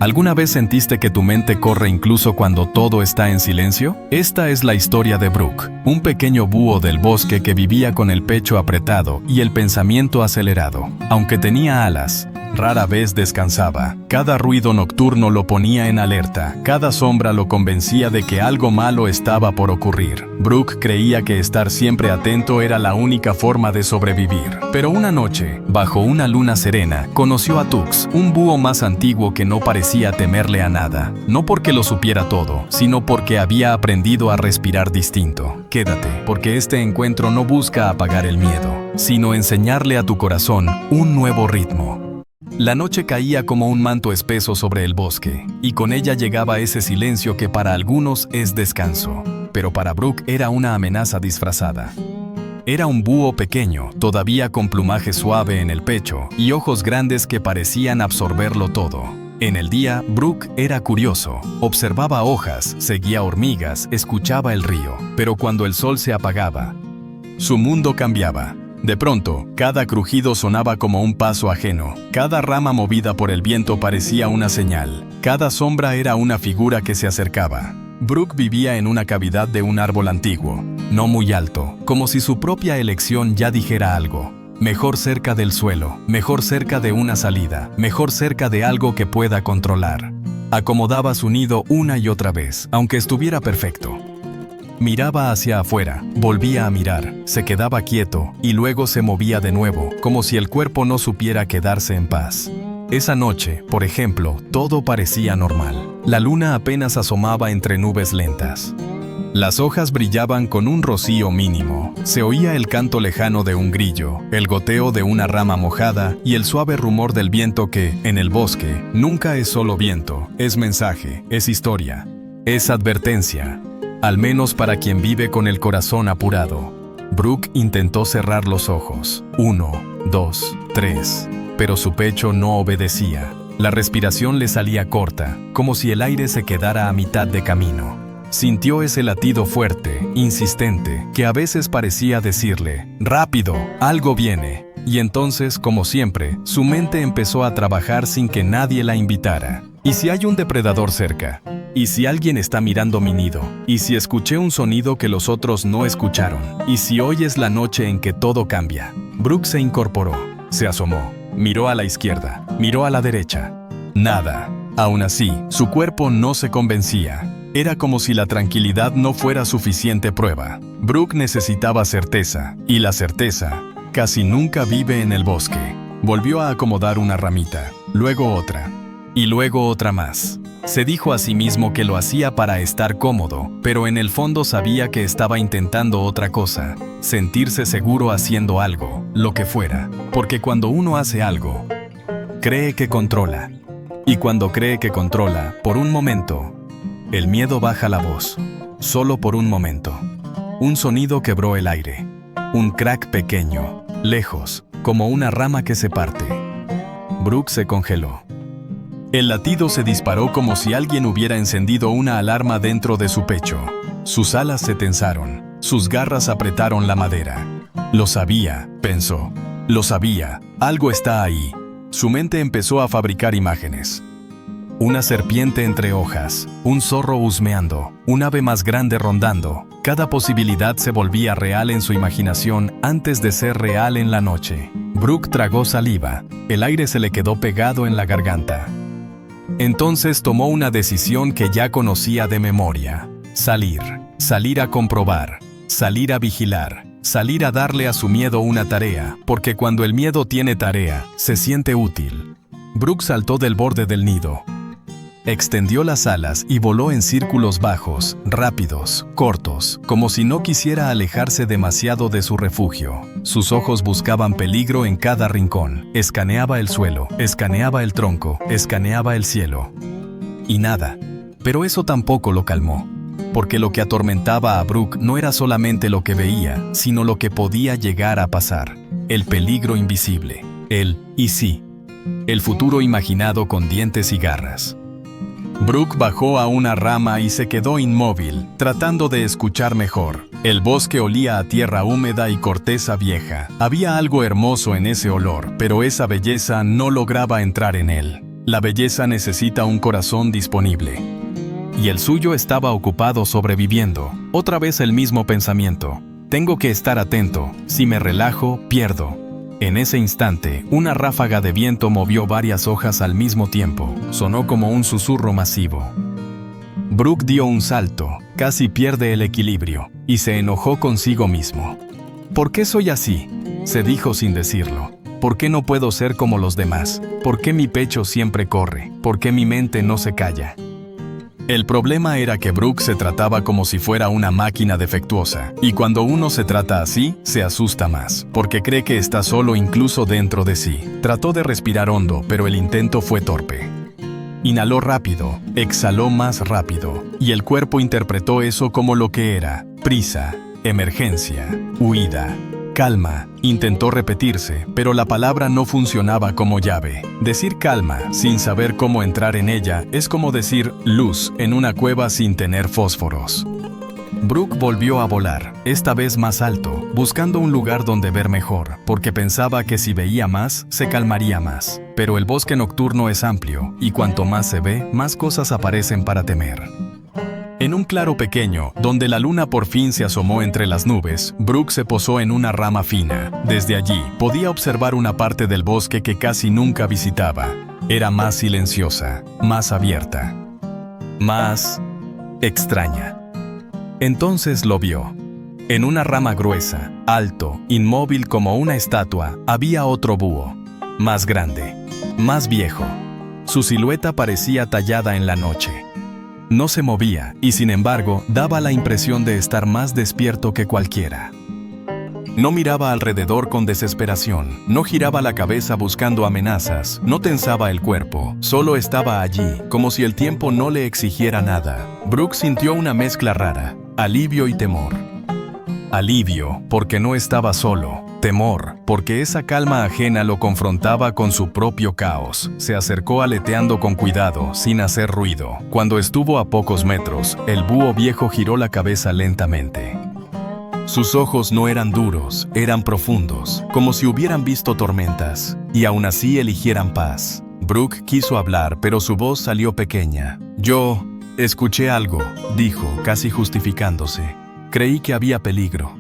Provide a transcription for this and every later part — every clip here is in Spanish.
¿Alguna vez sentiste que tu mente corre incluso cuando todo está en silencio? Esta es la historia de Brook, un pequeño búho del bosque que vivía con el pecho apretado y el pensamiento acelerado. Aunque tenía alas, rara vez descansaba. Cada ruido nocturno lo ponía en alerta. Cada sombra lo convencía de que algo malo estaba por ocurrir. Brook creía que estar siempre atento era la única forma de sobrevivir. Pero una noche, bajo una luna serena, conoció a Tux, un búho más antiguo que no parecía temerle a nada. No porque lo supiera todo, sino porque había aprendido a respirar distinto. Quédate, porque este encuentro no busca apagar el miedo, sino enseñarle a tu corazón un nuevo ritmo. La noche caía como un manto espeso sobre el bosque, y con ella llegaba ese silencio que para algunos es descanso, pero para Brook era una amenaza disfrazada. Era un búho pequeño, todavía con plumaje suave en el pecho y ojos grandes que parecían absorberlo todo. En el día, Brook era curioso. Observaba hojas, seguía hormigas, escuchaba el río, pero cuando el sol se apagaba, su mundo cambiaba. De pronto, cada crujido sonaba como un paso ajeno. Cada rama movida por el viento parecía una señal. Cada sombra era una figura que se acercaba. Brook vivía en una cavidad de un árbol antiguo, no muy alto, como si su propia elección ya dijera algo. Mejor cerca del suelo, mejor cerca de una salida, mejor cerca de algo que pueda controlar. Acomodaba su nido una y otra vez, aunque estuviera perfecto. Miraba hacia afuera, volvía a mirar, se quedaba quieto y luego se movía de nuevo, como si el cuerpo no supiera quedarse en paz. Esa noche, por ejemplo, todo parecía normal. La luna apenas asomaba entre nubes lentas. Las hojas brillaban con un rocío mínimo. Se oía el canto lejano de un grillo, el goteo de una rama mojada y el suave rumor del viento que, en el bosque, nunca es solo viento, es mensaje, es historia, es advertencia. Al menos para quien vive con el corazón apurado. Brook intentó cerrar los ojos. 1, 2, 3. Pero su pecho no obedecía. La respiración le salía corta, como si el aire se quedara a mitad de camino. Sintió ese latido fuerte, insistente, que a veces parecía decirle, «Rápido, algo viene». Y entonces, como siempre, su mente empezó a trabajar sin que nadie la invitara. ¿Y si hay un depredador cerca? ¿Y si alguien está mirando mi nido? ¿Y si escuché un sonido que los otros no escucharon? ¿Y si hoy es la noche en que todo cambia? Brook se incorporó, se asomó, miró a la izquierda, miró a la derecha. Nada. Aún así, su cuerpo no se convencía. Era como si la tranquilidad no fuera suficiente prueba. Brook necesitaba certeza, y la certeza casi nunca vive en el bosque. Volvió a acomodar una ramita, luego otra, y luego otra más. Se dijo a sí mismo que lo hacía para estar cómodo, pero en el fondo sabía que estaba intentando otra cosa, sentirse seguro haciendo algo, lo que fuera. Porque cuando uno hace algo, cree que controla. Y cuando cree que controla, por un momento, el miedo baja la voz. Solo por un momento. Un sonido quebró el aire. Un crack pequeño, lejos, como una rama que se parte. Brook se congeló. El latido se disparó como si alguien hubiera encendido una alarma dentro de su pecho. Sus alas se tensaron, sus garras apretaron la madera. Lo sabía, pensó. Lo sabía, algo está ahí. Su mente empezó a fabricar imágenes. Una serpiente entre hojas, un zorro husmeando, un ave más grande rondando. Cada posibilidad se volvía real en su imaginación antes de ser real en la noche. Brook tragó saliva. El aire se le quedó pegado en la garganta. Entonces tomó una decisión que ya conocía de memoria. Salir a comprobar, salir a vigilar, salir a darle a su miedo una tarea, porque cuando el miedo tiene tarea, se siente útil. Brook saltó del borde del nido. Extendió las alas y voló en círculos bajos, rápidos, cortos, como si no quisiera alejarse demasiado de su refugio. Sus ojos buscaban peligro en cada rincón. Escaneaba el suelo, escaneaba el tronco, escaneaba el cielo. Y nada. Pero eso tampoco lo calmó. Porque lo que atormentaba a Brook no era solamente lo que veía, sino lo que podía llegar a pasar. El peligro invisible. El «y sí». El futuro imaginado con dientes y garras. Brook bajó a una rama y se quedó inmóvil, tratando de escuchar mejor. El bosque olía a tierra húmeda y corteza vieja. Había algo hermoso en ese olor, pero esa belleza no lograba entrar en él. La belleza necesita un corazón disponible. Y el suyo estaba ocupado sobreviviendo. Otra vez el mismo pensamiento. Tengo que estar atento. Si me relajo, pierdo. En ese instante, una ráfaga de viento movió varias hojas al mismo tiempo. Sonó como un susurro masivo. Brooke dio un salto, casi pierde el equilibrio, y se enojó consigo mismo. ¿Por qué soy así?, se dijo sin decirlo. ¿Por qué no puedo ser como los demás? ¿Por qué mi pecho siempre corre? ¿Por qué mi mente no se calla? El problema era que Brooke se trataba como si fuera una máquina defectuosa, y cuando uno se trata así, se asusta más, porque cree que está solo incluso dentro de sí. Trató de respirar hondo, pero el intento fue torpe. Inhaló rápido, exhaló más rápido, y el cuerpo interpretó eso como lo que era: prisa, emergencia, huida, calma. Intentó repetirse, pero la palabra no funcionaba como llave. Decir calma, sin saber cómo entrar en ella, es como decir luz en una cueva sin tener fósforos. Brooke volvió a volar, esta vez más alto, buscando un lugar donde ver mejor, porque pensaba que si veía más, se calmaría más. Pero el bosque nocturno es amplio, y cuanto más se ve, más cosas aparecen para temer. En un claro pequeño, donde la luna por fin se asomó entre las nubes, Brooke se posó en una rama fina. Desde allí, podía observar una parte del bosque que casi nunca visitaba. Era más silenciosa, más abierta, más extraña. Entonces lo vio. En una rama gruesa, alto, inmóvil como una estatua, había otro búho, más grande, más viejo. Su silueta parecía tallada en la noche. No se movía y, sin embargo, daba la impresión de estar más despierto que cualquiera. No miraba alrededor con desesperación, no giraba la cabeza buscando amenazas, no tensaba el cuerpo, solo estaba allí, como si el tiempo no le exigiera nada. Brooke sintió una mezcla rara, alivio y temor. Alivio, porque no estaba solo. Temor, porque esa calma ajena lo confrontaba con su propio caos. Se acercó aleteando con cuidado, sin hacer ruido. Cuando estuvo a pocos metros, el búho viejo giró la cabeza lentamente. Sus ojos no eran duros, eran profundos, como si hubieran visto tormentas, y aún así eligieran paz. Brooke quiso hablar, pero su voz salió pequeña. «Yo escuché algo», dijo, casi justificándose. «Creí que había peligro».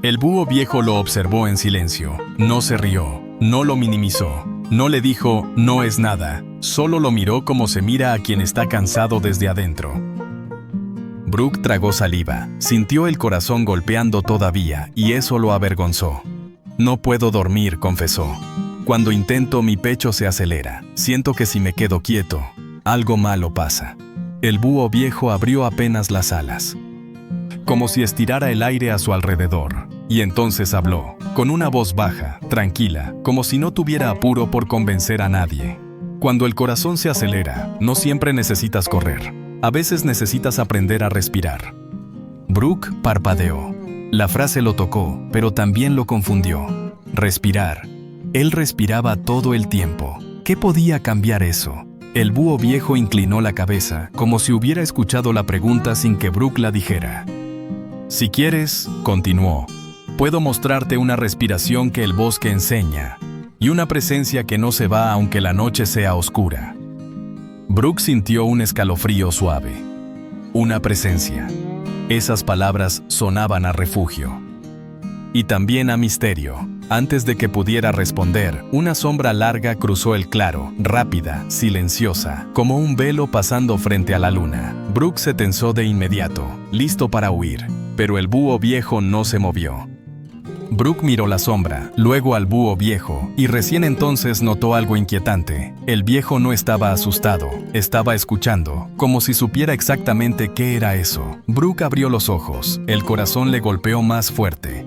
El búho viejo lo observó en silencio. No se rió, no lo minimizó, no le dijo «no es nada», solo lo miró como se mira a quien está cansado desde adentro. Brooke tragó saliva, sintió el corazón golpeando todavía, y eso lo avergonzó. «No puedo dormir», confesó. «Cuando intento, mi pecho se acelera. Siento que si me quedo quieto, algo malo pasa». El búho viejo abrió apenas las alas, como si estirara el aire a su alrededor. Y entonces habló, con una voz baja, tranquila, como si no tuviera apuro por convencer a nadie. Cuando el corazón se acelera, no siempre necesitas correr. A veces necesitas aprender a respirar. Brooke parpadeó. La frase lo tocó, pero también lo confundió. Respirar. Él respiraba todo el tiempo. ¿Qué podía cambiar eso? El búho viejo inclinó la cabeza, como si hubiera escuchado la pregunta sin que Brooke la dijera. «Si quieres», continuó, «puedo mostrarte una respiración que el bosque enseña, y una presencia que no se va aunque la noche sea oscura». Brooke sintió un escalofrío suave. Una presencia. Esas palabras sonaban a refugio. Y también a misterio. Antes de que pudiera responder, una sombra larga cruzó el claro, rápida, silenciosa, como un velo pasando frente a la luna. Brooke se tensó de inmediato, listo para huir, pero el búho viejo no se movió. Brooke miró la sombra, luego al búho viejo, y recién entonces notó algo inquietante. El viejo no estaba asustado, estaba escuchando, como si supiera exactamente qué era eso. Brooke abrió los ojos, el corazón le golpeó más fuerte.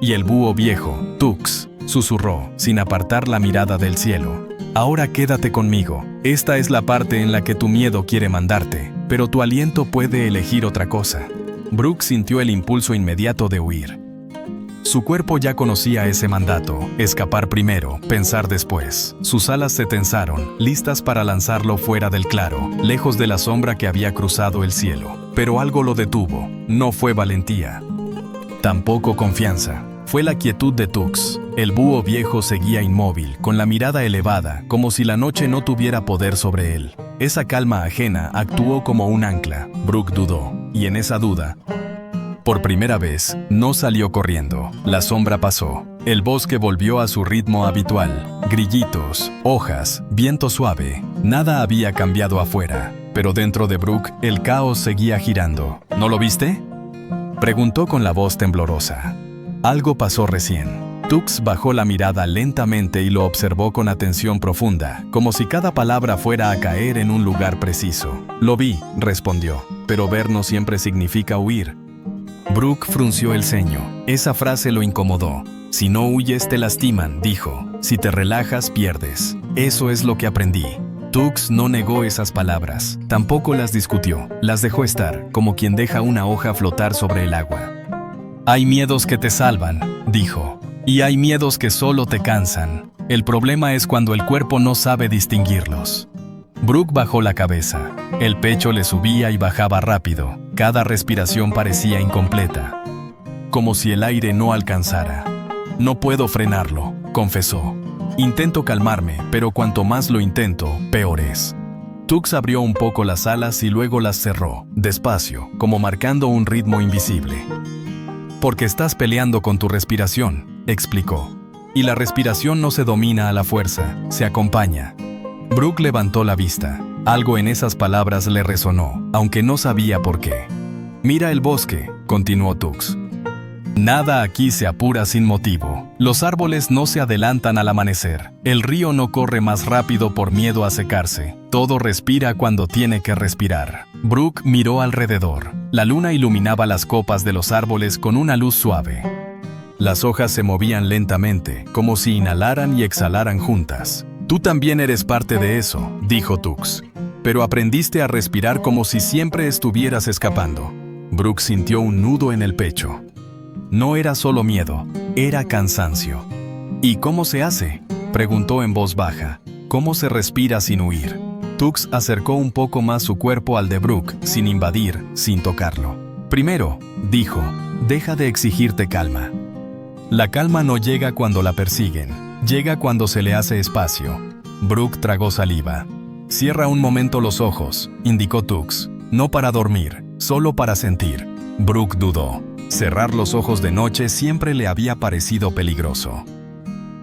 Y el búho viejo, Tux, susurró, sin apartar la mirada del cielo. «Ahora quédate conmigo. Esta es la parte en la que tu miedo quiere mandarte, pero tu aliento puede elegir otra cosa». Brooke sintió el impulso inmediato de huir. Su cuerpo ya conocía ese mandato: escapar primero, pensar después. Sus alas se tensaron, listas para lanzarlo fuera del claro, lejos de la sombra que había cruzado el cielo. Pero algo lo detuvo. No fue valentía, tampoco confianza. Fue la quietud de Tux. El búho viejo seguía inmóvil, con la mirada elevada, como si la noche no tuviera poder sobre él. Esa calma ajena actuó como un ancla. Brook dudó, y en esa duda, por primera vez, no salió corriendo. La sombra pasó. El bosque volvió a su ritmo habitual. Grillitos, hojas, viento suave. Nada había cambiado afuera, pero dentro de Brook el caos seguía girando. ¿No lo viste?, preguntó con la voz temblorosa. Algo pasó recién. Tux bajó la mirada lentamente y lo observó con atención profunda, como si cada palabra fuera a caer en un lugar preciso. Lo vi, respondió, pero ver no siempre significa huir. Brook frunció el ceño. Esa frase lo incomodó. Si no huyes te lastiman, dijo. Si te relajas pierdes. Eso es lo que aprendí. Tux no negó esas palabras. Tampoco las discutió. Las dejó estar, como quien deja una hoja flotar sobre el agua. Hay miedos que te salvan, dijo. Y hay miedos que solo te cansan. El problema es cuando el cuerpo no sabe distinguirlos. Brook bajó la cabeza. El pecho le subía y bajaba rápido. Cada respiración parecía incompleta, como si el aire no alcanzara. No puedo frenarlo, confesó. Intento calmarme, pero cuanto más lo intento, peor es. Tux abrió un poco las alas y luego las cerró, despacio, como marcando un ritmo invisible. Porque estás peleando con tu respiración, explicó. Y la respiración no se domina a la fuerza, se acompaña. Brook levantó la vista. Algo en esas palabras le resonó, aunque no sabía por qué. Mira el bosque, continuó Tux. Nada aquí se apura sin motivo. Los árboles no se adelantan al amanecer. El río no corre más rápido por miedo a secarse. Todo respira cuando tiene que respirar. Brook miró alrededor. La luna iluminaba las copas de los árboles con una luz suave. Las hojas se movían lentamente, como si inhalaran y exhalaran juntas. Tú también eres parte de eso, dijo Tux. Pero aprendiste a respirar como si siempre estuvieras escapando. Brook sintió un nudo en el pecho. No era solo miedo, era cansancio. ¿Y cómo se hace?, preguntó en voz baja. ¿Cómo se respira sin huir? Tux acercó un poco más su cuerpo al de Brook, sin invadir, sin tocarlo. Primero, dijo, deja de exigirte calma. La calma no llega cuando la persiguen, llega cuando se le hace espacio. Brook tragó saliva. Cierra un momento los ojos, indicó Tux. No para dormir, solo para sentir. Brook dudó. Cerrar los ojos de noche siempre le había parecido peligroso.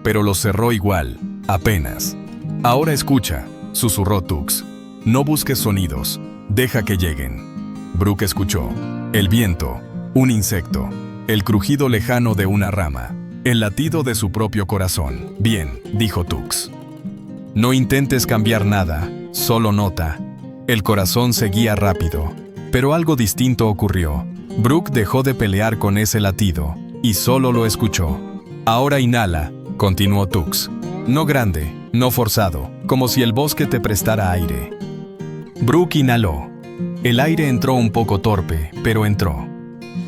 Pero los cerró igual, apenas. Ahora escucha, susurró Tux. No busques sonidos, deja que lleguen. Brook escuchó. El viento, un insecto, el crujido lejano de una rama, el latido de su propio corazón. Bien, dijo Tux. No intentes cambiar nada, solo nota. El corazón seguía rápido, pero algo distinto ocurrió. Brook dejó de pelear con ese latido, y solo lo escuchó. Ahora inhala, continuó Tux. No grande, no forzado, como si el bosque te prestara aire. Brook inhaló. El aire entró un poco torpe, pero entró.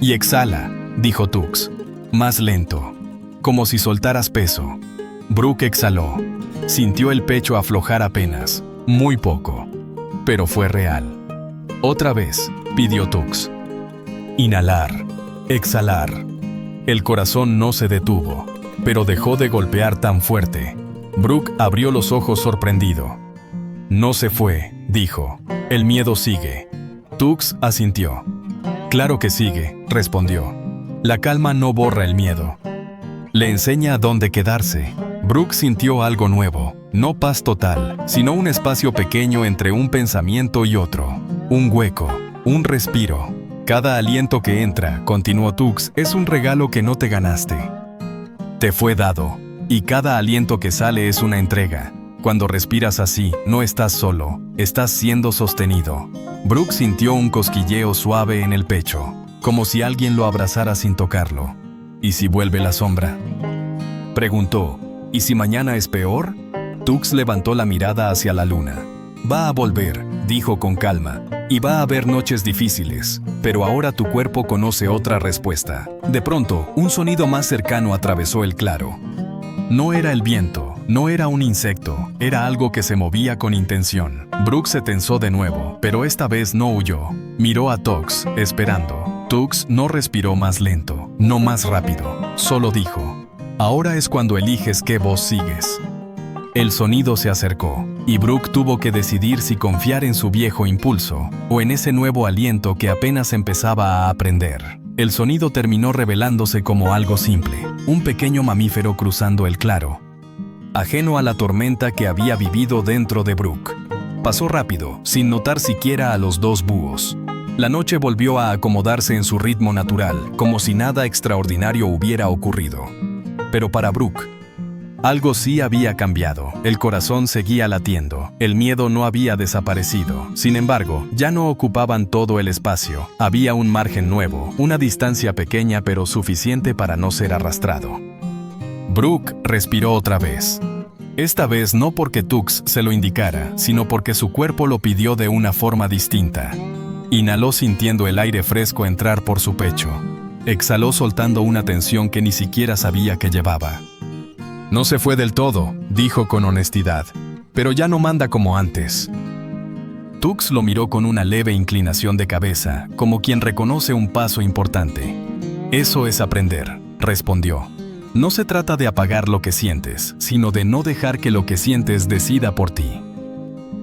Y exhala, dijo Tux. Más lento, como si soltaras peso. Brook exhaló. Sintió el pecho aflojar apenas, muy poco, pero fue real. Otra vez, pidió Tux. Inhalar, exhalar. El corazón no se detuvo, pero dejó de golpear tan fuerte. Brook abrió los ojos sorprendido. No se fue, dijo. El miedo sigue. Tux asintió. Claro que sigue, respondió. La calma no borra el miedo. Le enseña a dónde quedarse. Brook sintió algo nuevo, no paz total, sino un espacio pequeño entre un pensamiento y otro. Un hueco, un respiro. Cada aliento que entra, continuó Tux, es un regalo que no te ganaste. Te fue dado, y cada aliento que sale es una entrega. Cuando respiras así, no estás solo, estás siendo sostenido. Brook sintió un cosquilleo suave en el pecho, como si alguien lo abrazara sin tocarlo. ¿Y si vuelve la sombra?, preguntó. ¿Y si mañana es peor? Tux levantó la mirada hacia la luna. Va a volver, dijo con calma, y va a haber noches difíciles, pero ahora tu cuerpo conoce otra respuesta. De pronto, un sonido más cercano atravesó el claro. No era el viento, no era un insecto, era algo que se movía con intención. Brook se tensó de nuevo, pero esta vez no huyó. Miró a Tux, esperando. Tux no respiró más lento, no más rápido, solo dijo: Ahora es cuando eliges qué voz sigues. El sonido se acercó, y Brooke tuvo que decidir si confiar en su viejo impulso o en ese nuevo aliento que apenas empezaba a aprender. El sonido terminó revelándose como algo simple, un pequeño mamífero cruzando el claro, ajeno a la tormenta que había vivido dentro de Brooke. Pasó rápido, sin notar siquiera a los dos búhos. La noche volvió a acomodarse en su ritmo natural, como si nada extraordinario hubiera ocurrido. Pero para Brooke, algo sí había cambiado. El corazón seguía latiendo. El miedo no había desaparecido. Sin embargo, ya no ocupaban todo el espacio. Había un margen nuevo, una distancia pequeña pero suficiente para no ser arrastrado. Brooke respiró otra vez. Esta vez no porque Tux se lo indicara, sino porque su cuerpo lo pidió de una forma distinta. Inhaló sintiendo el aire fresco entrar por su pecho. Exhaló soltando una tensión que ni siquiera sabía que llevaba. No se fue del todo, dijo con honestidad, pero ya no manda como antes. Tux lo miró con una leve inclinación de cabeza, como quien reconoce un paso importante. Eso es aprender, respondió. No se trata de apagar lo que sientes, sino de no dejar que lo que sientes decida por ti.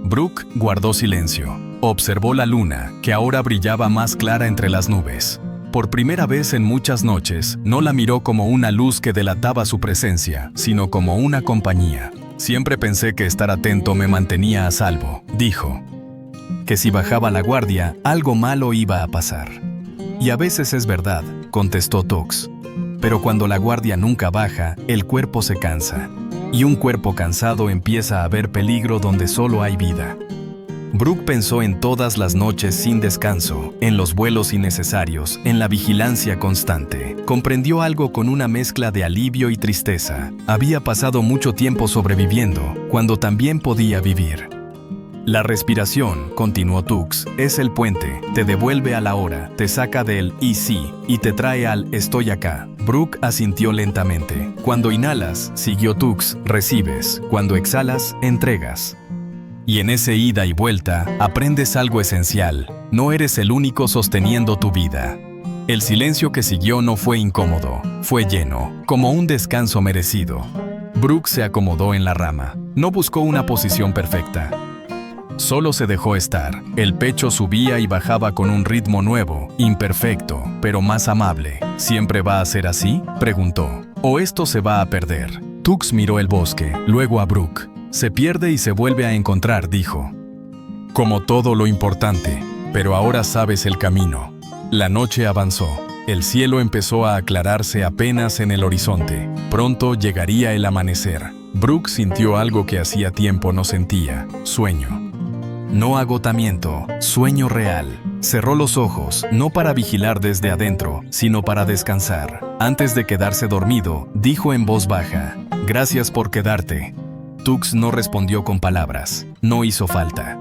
Brooke guardó silencio. Observó la luna, que ahora brillaba más clara entre las nubes. Por primera vez en muchas noches, no la miró como una luz que delataba su presencia, sino como una compañía. Siempre pensé que estar atento me mantenía a salvo, dijo. Que si bajaba la guardia, algo malo iba a pasar. Y a veces es verdad, contestó Tux. Pero cuando la guardia nunca baja, el cuerpo se cansa. Y un cuerpo cansado empieza a ver peligro donde solo hay vida. Brooke pensó en todas las noches sin descanso, en los vuelos innecesarios, en la vigilancia constante. Comprendió algo con una mezcla de alivio y tristeza. Había pasado mucho tiempo sobreviviendo, cuando también podía vivir. La respiración, continuó Tux, es el puente, te devuelve a la hora, te saca del y sí, y te trae al estoy acá. Brooke asintió lentamente. Cuando inhalas, siguió Tux, recibes. Cuando exhalas, entregas. Y en ese ida y vuelta, aprendes algo esencial. No eres el único sosteniendo tu vida. El silencio que siguió no fue incómodo, fue lleno, como un descanso merecido. Brooke se acomodó en la rama. No buscó una posición perfecta. Solo se dejó estar. El pecho subía y bajaba con un ritmo nuevo, imperfecto, pero más amable. ¿Siempre va a ser así?, preguntó. ¿O esto se va a perder? Tux miró el bosque, luego a Brooke. Se pierde y se vuelve a encontrar, dijo. Como todo lo importante, pero ahora sabes el camino. La noche avanzó. El cielo empezó a aclararse apenas en el horizonte. Pronto llegaría el amanecer. Brooke sintió algo que hacía tiempo no sentía: sueño. No agotamiento, sueño real. Cerró los ojos, no para vigilar desde adentro, sino para descansar. Antes de quedarse dormido, dijo en voz baja: «Gracias por quedarte». Tux no respondió con palabras. No hizo falta.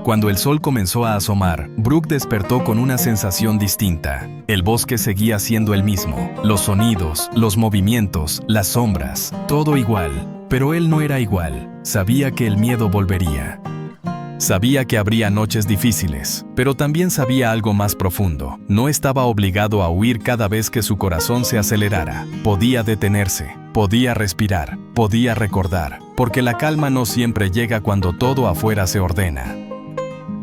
Cuando el sol comenzó a asomar, Brooke despertó con una sensación distinta. El bosque seguía siendo el mismo. Los sonidos, los movimientos, las sombras, todo igual. Pero él no era igual. Sabía que el miedo volvería. Sabía que habría noches difíciles, pero también sabía algo más profundo. No estaba obligado a huir cada vez que su corazón se acelerara. Podía detenerse, podía respirar, podía recordar, porque la calma no siempre llega cuando todo afuera se ordena.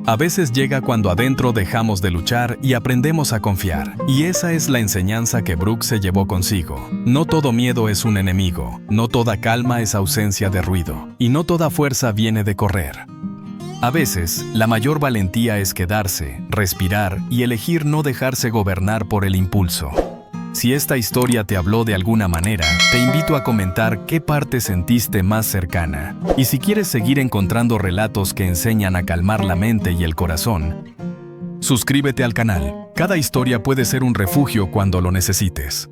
A veces llega cuando adentro dejamos de luchar y aprendemos a confiar. Y esa es la enseñanza que Brooke se llevó consigo. No todo miedo es un enemigo, no toda calma es ausencia de ruido, y no toda fuerza viene de correr. A veces, la mayor valentía es quedarse, respirar y elegir no dejarse gobernar por el impulso. Si esta historia te habló de alguna manera, te invito a comentar qué parte sentiste más cercana. Y si quieres seguir encontrando relatos que enseñan a calmar la mente y el corazón, suscríbete al canal. Cada historia puede ser un refugio cuando lo necesites.